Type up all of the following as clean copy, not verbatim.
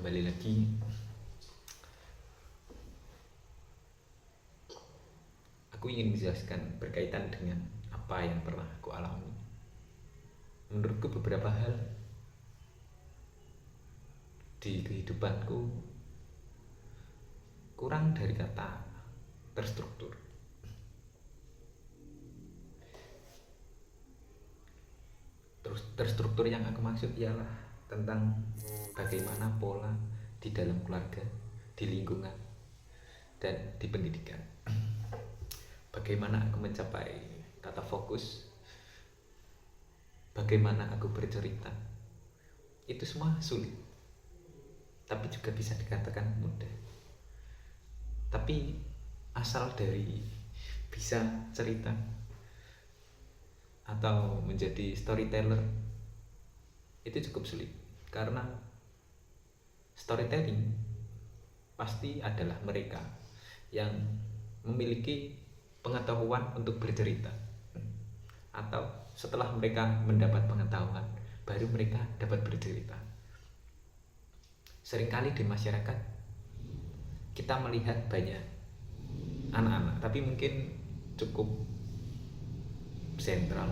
kembali lagi. Aku ingin menjelaskan berkaitan dengan apa yang pernah aku alami. Menurutku beberapa hal di kehidupanku kurang dari kata terstruktur. Terus terstruktur yang aku maksud ialah tentang bagaimana pola di dalam keluarga, di lingkungan, dan di pendidikan. Bagaimana aku mencapai kata fokus, bagaimana aku bercerita, itu semua sulit, tapi juga bisa dikatakan mudah. Tapi asal dari bisa cerita atau menjadi storyteller itu cukup sulit, karena storytelling pasti adalah mereka yang memiliki pengetahuan untuk bercerita, atau setelah mereka mendapat pengetahuan baru mereka dapat bercerita. Seringkali di masyarakat kita melihat banyak anak-anak, tapi mungkin cukup sentral,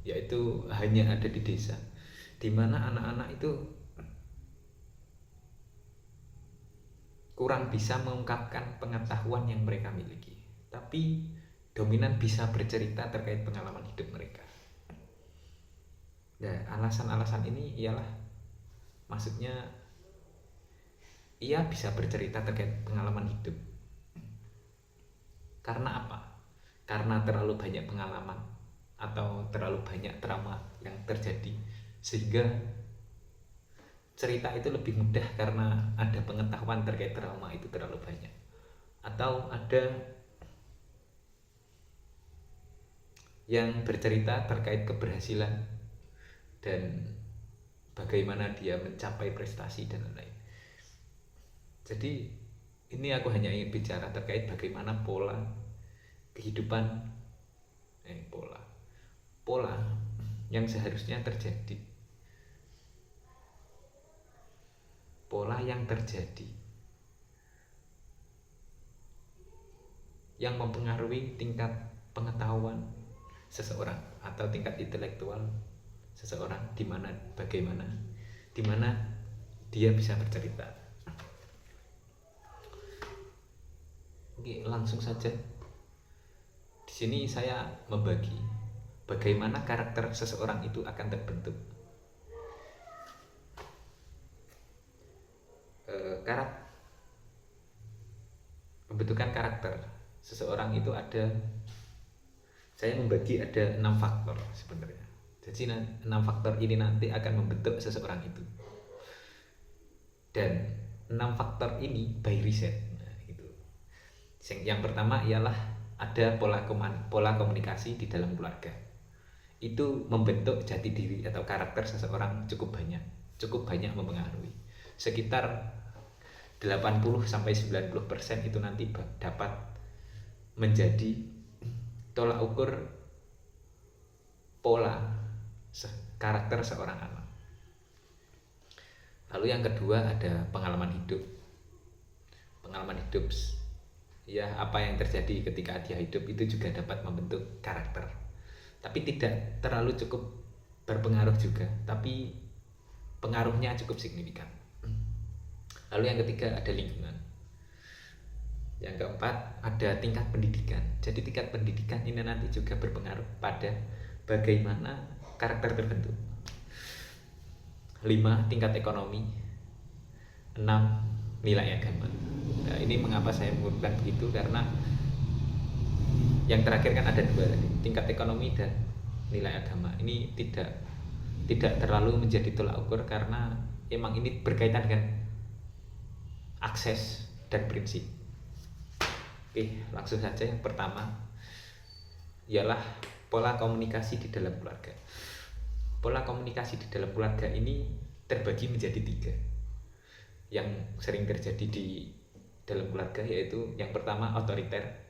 yaitu hanya ada di desa, di mana anak-anak itu kurang bisa mengungkapkan pengetahuan yang mereka miliki, tapi dominan bisa bercerita terkait pengalaman hidup mereka. Nah, alasan-alasan ini ialah, maksudnya ia bisa bercerita terkait pengalaman hidup. Karena apa? Karena terlalu banyak pengalaman atau terlalu banyak trauma yang terjadi, sehingga cerita itu lebih mudah karena ada pengetahuan terkait trauma itu terlalu banyak. Atau ada yang bercerita terkait keberhasilan dan bagaimana dia mencapai prestasi dan lain-lain. Jadi ini aku hanya ingin bicara terkait bagaimana pola kehidupan, pola yang seharusnya terjadi, pola yang terjadi yang mempengaruhi tingkat pengetahuan seseorang atau tingkat intelektual seseorang, bagaimana dia bisa bercerita. Oke, langsung saja. Di sini saya membagi bagaimana karakter seseorang itu akan terbentuk. Pembentukan karakter seseorang itu saya membagi ada 6 faktor sebenarnya. Jadi 6 faktor ini nanti akan membentuk seseorang itu. Dan 6 faktor ini by riset. Yang pertama ialah ada pola komunikasi di dalam keluarga. Itu membentuk jati diri atau karakter seseorang cukup banyak mempengaruhi. Sekitar 80-90% itu nanti dapat menjadi tolak ukur pola karakter seorang anak. Lalu yang kedua ada pengalaman hidup. Ya, apa yang terjadi ketika dia hidup itu juga dapat membentuk karakter, tapi tidak terlalu cukup berpengaruh juga, tapi pengaruhnya cukup signifikan. Lalu yang ketiga ada lingkungan. Yang keempat ada tingkat pendidikan. Jadi tingkat pendidikan ini nanti juga berpengaruh pada bagaimana karakter terbentuk. 5 tingkat ekonomi. 6 nilai agama. Nah, ini mengapa saya mengurutkan begitu, karena yang terakhir kan ada 2 tadi, tingkat ekonomi dan nilai agama. Ini tidak terlalu menjadi tolak ukur, karena emang ini berkaitan dengan akses dan prinsip. Oke, langsung saja. Yang pertama ialah pola komunikasi di dalam keluarga. Pola komunikasi di dalam keluarga ini terbagi menjadi 3 yang sering terjadi di dalam keluarga, yaitu yang pertama otoriter.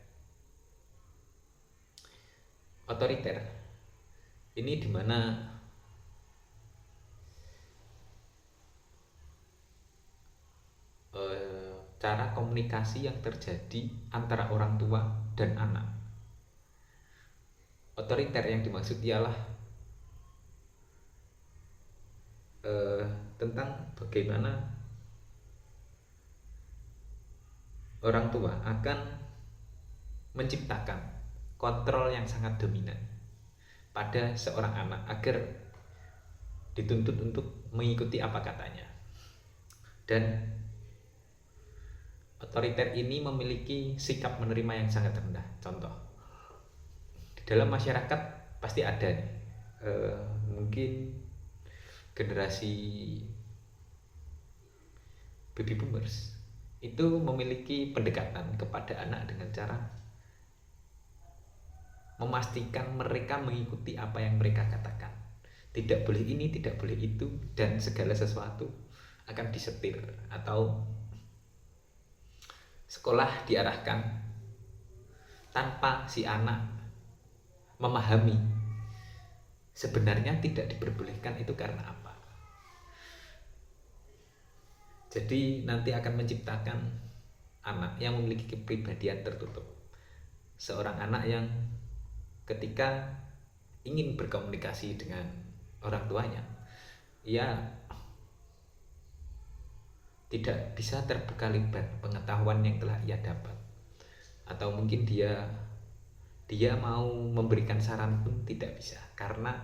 Ini dimana cara komunikasi yang terjadi antara orang tua dan anak. Otoriter yang dimaksud ialah tentang bagaimana orang tua akan menciptakan kontrol yang sangat dominan pada seorang anak agar dituntut untuk mengikuti apa katanya. Dan otoriter ini memiliki sikap menerima yang sangat rendah. Contoh, di dalam masyarakat pasti ada nih, mungkin generasi baby boomers itu memiliki pendekatan kepada anak dengan cara memastikan mereka mengikuti apa yang mereka katakan. Tidak boleh ini, tidak boleh itu, dan segala sesuatu akan disetir, atau sekolah diarahkan tanpa si anak memahami sebenarnya tidak diperbolehkan itu karena apa. Jadi nanti akan menciptakan anak yang memiliki kepribadian tertutup. Seorang anak yang ketika ingin berkomunikasi dengan orang tuanya, ia tidak bisa terbuka lebar pengetahuan yang telah ia dapat. Atau mungkin dia mau memberikan saran pun tidak bisa, karena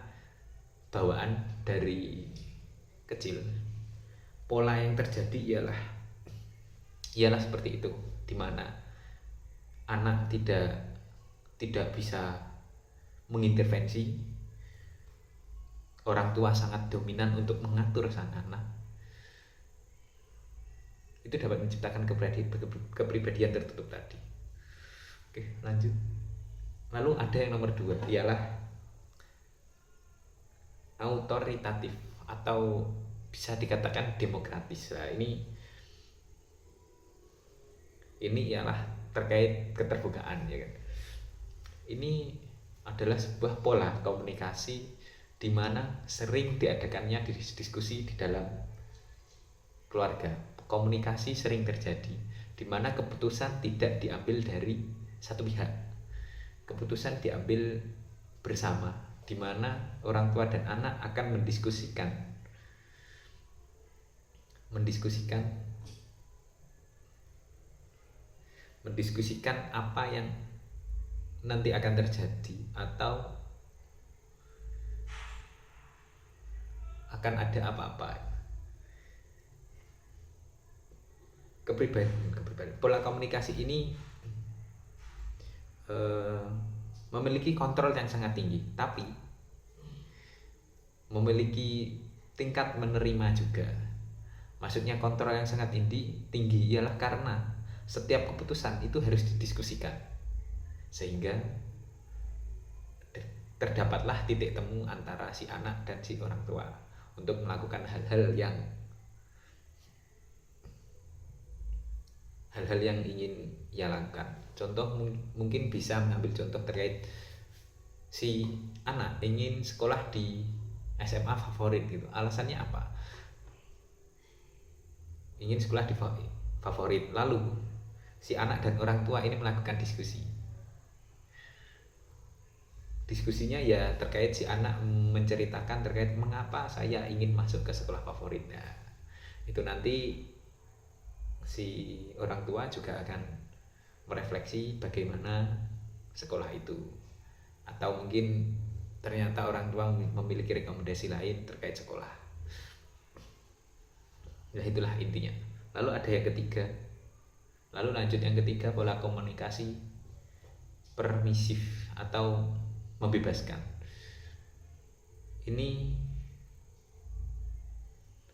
bawaan dari kecil. Pola yang terjadi ialah seperti itu, di mana anak tidak bisa mengintervensi, orang tua sangat dominan untuk mengatur sang anak. Itu dapat menciptakan kepribadian tertutup tadi. Oke, lanjut. Lalu ada yang nomor 2, ialah autoritatif atau bisa dikatakan demokratis. Nah, ini ialah terkait keterbukaan, ya kan. Ini adalah sebuah pola komunikasi di mana sering diadakannya diskusi di dalam keluarga. Komunikasi sering terjadi di mana keputusan tidak diambil dari satu pihak. Keputusan diambil bersama, di mana orang tua dan anak akan mendiskusikan apa yang nanti akan terjadi atau akan ada apa-apa. Kepribadian. Pola komunikasi ini memiliki kontrol yang sangat tinggi, tapi memiliki tingkat menerima juga. Maksudnya kontrol yang sangat tinggi ialah karena setiap keputusan itu harus didiskusikan, sehingga terdapatlah titik temu antara si anak dan si orang tua untuk melakukan hal-hal yang ingin ia lakukan. Contoh, mungkin bisa mengambil contoh terkait si anak ingin sekolah di SMA favorit gitu. Alasannya apa? Ingin sekolah di favorit. Lalu si anak dan orang tua ini melakukan diskusi. Diskusinya ya terkait si anak menceritakan terkait mengapa saya ingin masuk ke sekolah favorit. Nah, itu nanti si orang tua juga akan merefleksi bagaimana sekolah itu, atau mungkin ternyata orang tua memiliki rekomendasi lain terkait sekolah. Ya, itulah intinya. Lalu ada yang ketiga. Lalu lanjut yang ketiga, pola komunikasi permisif atau membebaskan.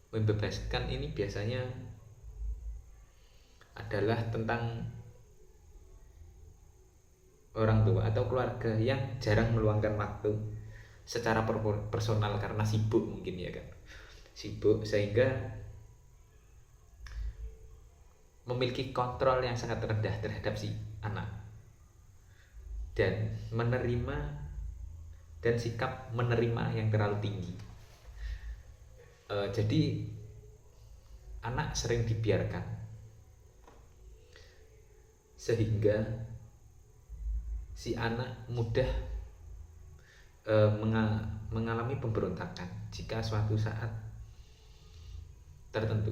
Membebaskan ini biasanya adalah tentang orang tua atau keluarga yang jarang meluangkan waktu secara personal karena sibuk, mungkin ya kan. Sibuk sehingga memiliki kontrol yang sangat rendah terhadap si anak, dan sikap menerima yang terlalu tinggi. Jadi anak sering dibiarkan sehingga si anak mudah mengalami pemberontakan jika suatu saat tertentu.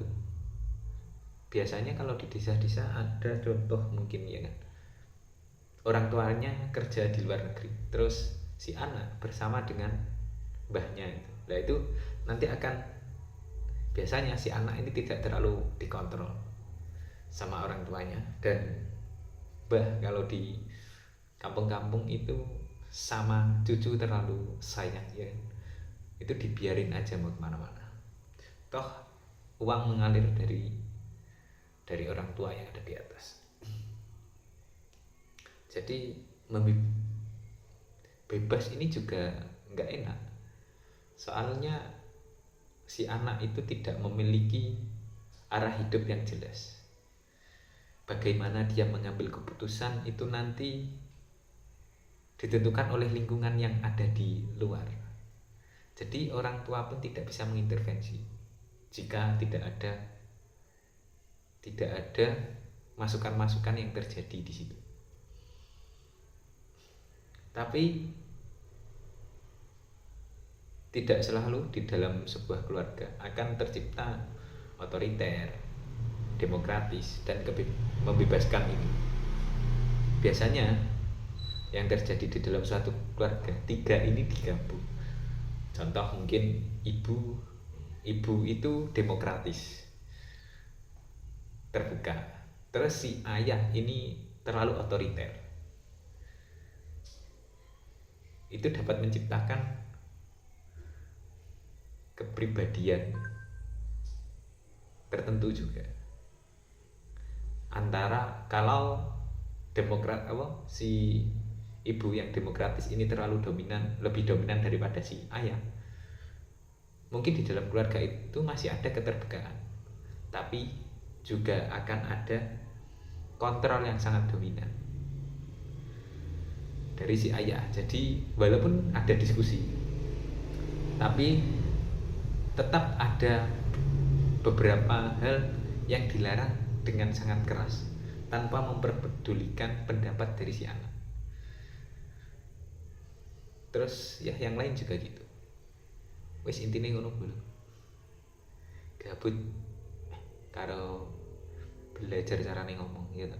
Biasanya kalau di desa-desa ada contoh mungkin ya kan, orang tuanya kerja di luar negeri, terus si anak bersama dengan mbahnya itu. Nah itu nanti akan, biasanya si anak ini tidak terlalu dikontrol sama orang tuanya, dan kalau di kampung-kampung itu sama cucu terlalu sayang ya, itu dibiarin aja mau kemana-mana, toh uang mengalir dari orang tua yang ada di atas. Jadi bebas ini juga nggak enak, soalnya si anak itu tidak memiliki arah hidup yang jelas. Bagaimana dia mengambil keputusan itu nanti ditentukan oleh lingkungan yang ada di luar. Jadi orang tua pun tidak bisa mengintervensi jika tidak ada masukan-masukan yang terjadi di situ. Tapi tidak selalu di dalam sebuah keluarga akan tercipta otoriter, demokratis, dan membebaskan ini. Biasanya yang terjadi di dalam suatu keluarga, tiga ini digabung. Contoh mungkin ibu itu demokratis, terbuka, terus si ayah ini terlalu otoriter. Itu dapat menciptakan kepribadian tertentu juga. Antara kalau si ibu yang demokratis ini terlalu dominan, lebih dominan daripada si ayah, mungkin di dalam keluarga itu masih ada keterbukaan, tapi juga akan ada kontrol yang sangat dominan dari si ayah. Jadi walaupun ada diskusi, tapi tetap ada beberapa hal yang dilarang dengan sangat keras tanpa memperpedulikan pendapat dari si anak. Terus ya yang lain juga gitu. Wis intine ngono kuwi. Gabut karo belajar carane ngomong gitu.